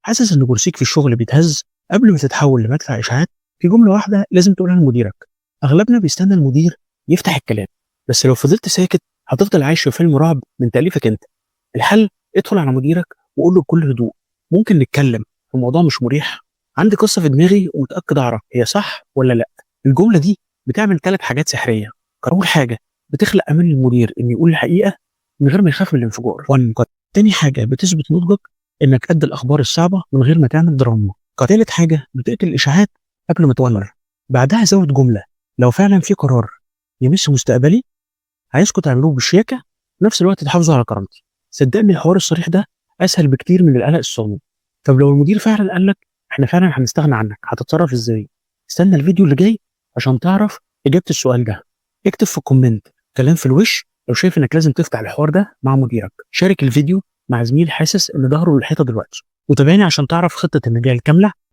حاسس إن كرسيك في الشغل بيتهز قبل ما تتحول لمدفع إشاعات؟ في جملة واحدة لازم تقولها لمديرك. أغلبنا بيستنى المدير يفتح الكلام، بس لو فضلت ساكت هتفضل عايش في فيلم رعب من تأليفك أنت. الحل: ادخل على مديرك وقول له بكل هدوء: ممكن نتكلم في موضوع مش مريح؟ عندي قصة في دماغي ومتأكد أعرف هي صح ولا لأ. الجملة دي بتعمل 3 حاجات سحرية. أول حاجة، بتخلق أمان للمدير إنه يقول الحقيقة من غير ما يخاف من الانفجار. تاني حاجة، بتثبت نضجك إنك قد الأخبار الصعبة من غير ما تعمل دراما. تالت حاجة، بتقتل الإشاعات قبل ما تولع. بعدها زود جملة: لو فعلا في قرار يمس مستقبلي عايزكم تعملوه بشياكة، في نفس الوقت تحافظوا على كرامتي. صدقني الحوار الصريح ده أسهل بكتير من القلق الصامت. طب لو المدير فعلا قال لك إحنا فعلا هنستغنى عنك، هتتصرف إزاي؟ استنى الفيديو اللي جاي عشان تعرف إجابة السؤال ده. اكتب في الكومنت كلام في الوش لو شايف إنك لازم تفتح الحوار ده مع مديرك. شارك الفيديو مع زميل حاسس إن ظهره للحيطة دلوقتي، وتابعني عشان تعرف خطة النجاة الكاملة